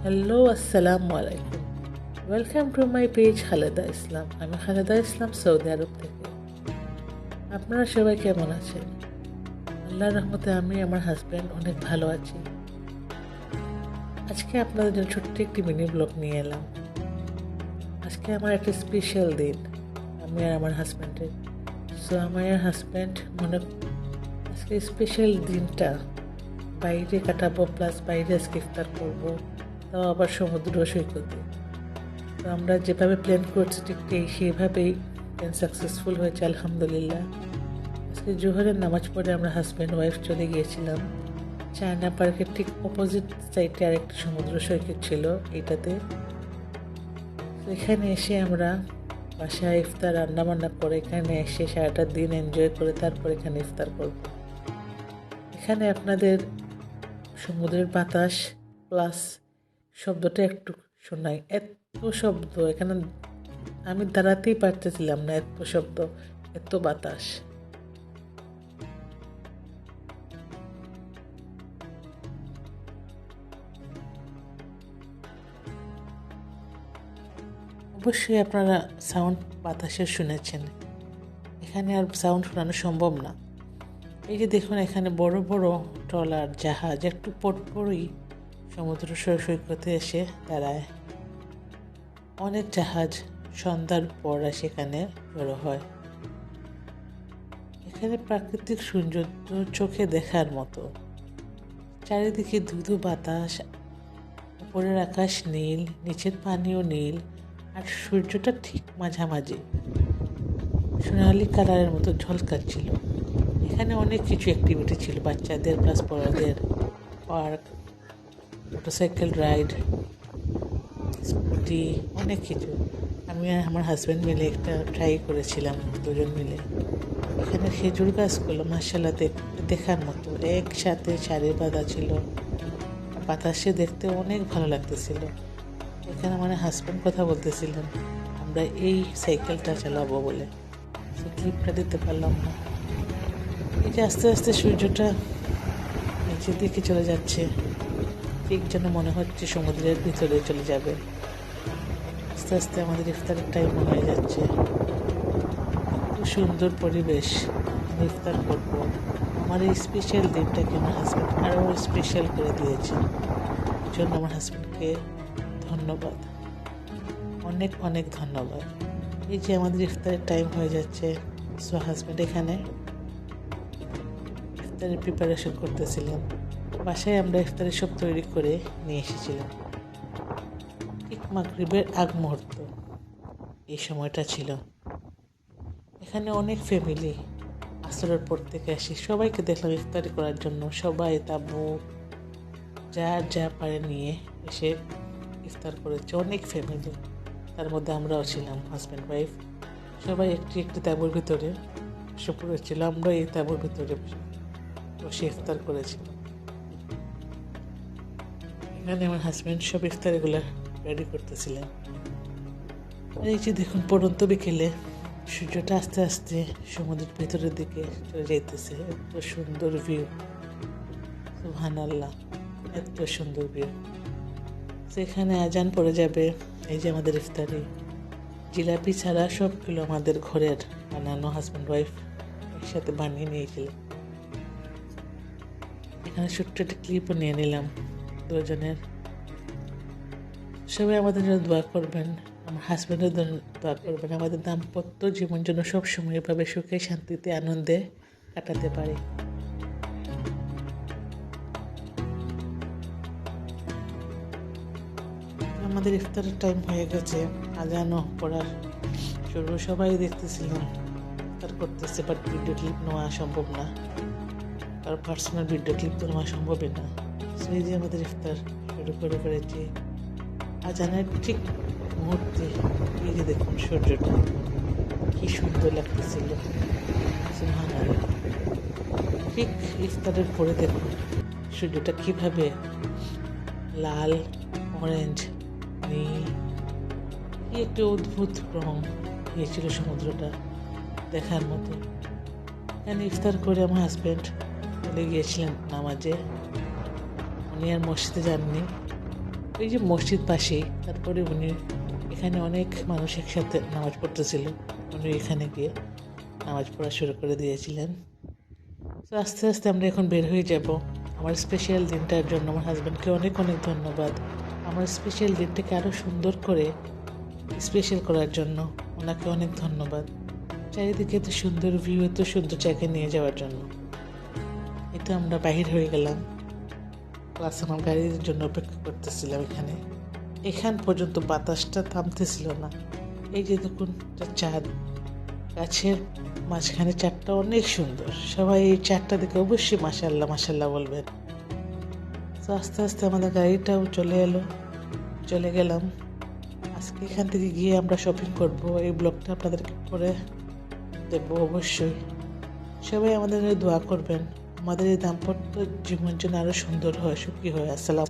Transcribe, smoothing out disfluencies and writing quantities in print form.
Hello, আসসালামু আলাইকুম। Welcome to my page Khaleda Islam. আমি খালেদা ইসলাম, সৌদি আরব থেকে। আপনারা সবাই কেমন আছেন? আল্লাহর রহমতে আমি আমার হাজব্যান্ড অনেক ভালো আছি। আজকে আপনাদের জন্য ছোট্ট একটি মিনি ব্লগ নিয়ে এলাম। আজকে আমার একটা স্পেশাল দিন, আমি আর আমার হাজব্যান্ডের। আমার হাজব্যান্ড আজকে স্পেশাল দিনটা বাইরে কাটাবো, প্লাস বাইরে আজকে ইফতার করবো, তাও আবার সমুদ্র সৈকতে। তো আমরা যেভাবে প্ল্যান করছি ঠিক সেইভাবেই প্ল্যান সাকসেসফুল হয়েছে আলহামদুলিল্লাহ। আজকে জোহরের নামাজ পড়ে আমরা হাজব্যান্ড ওয়াইফ চলে গিয়েছিলাম চায়না পার্কের ঠিক অপোজিট সাইডে আরেকটা সমুদ্র সৈকত ছিল এইটাতে। তো এখানে এসে আমরা বাসায় ইফতার রান্নাবান্না করে এখানে এসে সারাটা দিন এনজয় করে তারপর এখানে ইফতার করব। এখানে আপনাদের সমুদ্রের বাতাস প্লাস শব্দটা একটু শোনাই, এত শব্দ এখানে আমি দাঁড়াতেই পারতেছিলাম না, এত শব্দ, এত বাতাস। অবশ্যই আপনারা সাউন্ড বাতাসের শুনেছেন, এখানে আর সাউন্ড শোনানো সম্ভব না। এই যে দেখুন, এখানে বড় বড় ট্রলার জাহাজ একটু পরপরই সমুদ্র সৈকতে এসে দাঁড়ায়। অনেক জাহাজ সন্ধ্যার পর সেখানে জড়ো হয়। এখানে প্রাকৃতিক সৌন্দর্য চোখে দেখার মতো। চারিদিকে ধুধু বাতাস, উপরের আকাশ নীল, নিচের পানিও নীল, আর সূর্যটা ঠিক মাঝামাঝি সোনালি কালারের মতো ঝলকাচ্ছিল। এখানে অনেক কিছু অ্যাক্টিভিটি ছিল, বাচ্চাদের প্লাস বড়দের, পার্ক, মোটরসাইকেল রাইড, স্কুটি, অনেক কিছু। আমি আর আমার হাজব্যান্ড মিলে একটা ট্রাই করেছিলাম, দুজন মিলে। এখানে খেজুর গাছগুলো মাশাআল্লাহ দেখার মতো একসাথে সারি বাঁধা ছিল, বাতাসে দেখতে অনেক ভালো লাগতেছিল। এখানে আমার হাজব্যান্ড কথা বলতেছিলেন আমরা এই সাইকেলটা চালাবো বলে, সে ক্লিপটা দিতে পারলাম না। এই যে আস্তে আস্তে সূর্যটা নিচের দিকে চলে যাচ্ছে, ঠিক যেন মনে হচ্ছে সমুদ্রের ভিতরে চলে যাবে। আস্তে আস্তে আমাদের ইফতারের টাইম হয়ে যাচ্ছে। খুব সুন্দর পরিবেশ, আমি ইফতার করবো। আমার এই স্পেশাল দিনটাকে আমার হাজব্যান্ড আরও স্পেশাল করে দিয়েছে, এই জন্য আমার হাজব্যান্ডকে ধন্যবাদ, অনেক অনেক ধন্যবাদ। এই যে আমাদের ইফতারের টাইম হয়ে যাচ্ছে, সো হাজব্যান্ড এখানে ইফতারের প্রিপারেশন করতেছিলেন। বাসায় আমরা ইফতারের সব তৈরি করে নিয়ে এসেছিলাম। ঠিক মাগরিবের আগ মুহূর্ত এই সময়টা ছিল। এখানে অনেক ফ্যামিলি আসরের পর থেকে আসি, সবাইকে দেখলাম ইফতারি করার জন্য। সবাই তাবু যার যা পারে নিয়ে এসে ইফতার করেছে, অনেক ফ্যামিলি। তার মধ্যে আমরাও ছিলাম, হাজব্যান্ড ওয়াইফ। সবাই একটি একটি তাঁবুর ভিতরে বসে পড়েছিল, আমরা এই তাঁবুর ভিতরে বসে ইফতার করেছিলাম। এখানে আমার হাজব্যান্ড সব ইফতারিগুলো রেডি করতেছিলেন। আর এই যে দেখুন, পড়ন্ত বিকেলে সূর্যটা আস্তে আস্তে সমুদ্রের ভেতরের দিকে চলে যাইতেছে। এত সুন্দর ভিউ, সুবহানাল্লাহ, এত সুন্দর ভিউ। সেখানে আজান পড়ে যাবে। এই যে আমাদের ইফতারি, জিলাপি ছাড়া সবগুলো আমাদের ঘরের বানানো, হাজব্যান্ড ওয়াইফ একসাথে বানিয়ে নিয়েছিলাম। এখানে ছোট্ট একটা ক্লিপও নিয়ে নিলাম দুজনের। সবাই আমাদের জন্য দোয়া করবেন, আমার হাজব্যান্ডের জন্য দোয়া করবেন, আমাদের দাম্পত্য জীবন যেন সবসময় এভাবে সুখে শান্তিতে আনন্দে কাটাতে পারি। আমাদের ইফতারের টাইম হয়ে গেছে, আজানও পড়ার শুরু। সবাই দেখতেছিলাম ইফতার করতেছে, বাট ভিডিও ক্লিপ নেওয়া সম্ভব না, কারণ পার্সোনাল ভিডিও ক্লিপ তো নেওয়া সম্ভবই না। সেই যে আমাদের ইফতার শুরু করে করেছি। আজানের ঠিক মুহূর্তে এই যে দেখুন সূর্যটা কি সুন্দর লাগতেছিল, সুবহানাল্লাহ। ঠিক ইফতারের পরে দেখুন সূর্যটা কিভাবে লাল, অরেঞ্জ, নীল, কি একটা অদ্ভুত রং হয়েছিল সমুদ্রটা, দেখার মতো। এখানে ইফতার করে আমার হাজব্যান্ড চলে গিয়েছিলেন নামাজে, উনি আর মসজিদে যাননি। ওই যে মসজিদ পাশেই। তারপরে উনি এখানে অনেক মানুষ একসাথে নামাজ পড়তেছিল, উনি এখানে গিয়ে নামাজ পড়া শুরু করে দিয়েছিলেন। তো আস্তে আস্তে আমরা এখন বের হয়ে যাব। আমার স্পেশাল দিনটার জন্য আমার হাজব্যান্ডকে অনেক অনেক ধন্যবাদ। আমার স্পেশাল দিনটাকে আরও সুন্দর করে স্পেশাল করার জন্য ওনাকে অনেক ধন্যবাদ। চারিদিকে এত সুন্দর ভিউ, এত সুন্দর জায়গায় নিয়ে যাওয়ার জন্য। এটা আমরা বাহির হয়ে গেলাম, প্লাস আমার গাড়ির জন্য অপেক্ষা করতেছিলাম এখানে। এখান পর্যন্ত বাতাসটা থামতেছিল না। এই যে দেখুন চাঁদ, গাছের মাঝখানে চাঁদটা অনেক সুন্দর। সবাই এই চাঁদটা দেখে অবশ্যই মাশাআল্লাহ মাশাআল্লাহ বলবেন। তো আস্তে আস্তে আমাদের গাড়িটাও চলে গেলাম। আজকে এখান থেকে গিয়ে আমরা শপিং করব, এই ব্লগটা আপনাদেরকে পরে দেবো অবশ্যই। সবাই আমাদের জন্য দোয়া করবেন, আমাদের এই দাম্পত্য জীবন যেন আরও সুন্দর হয়, সুখী হয়। আসসালাম।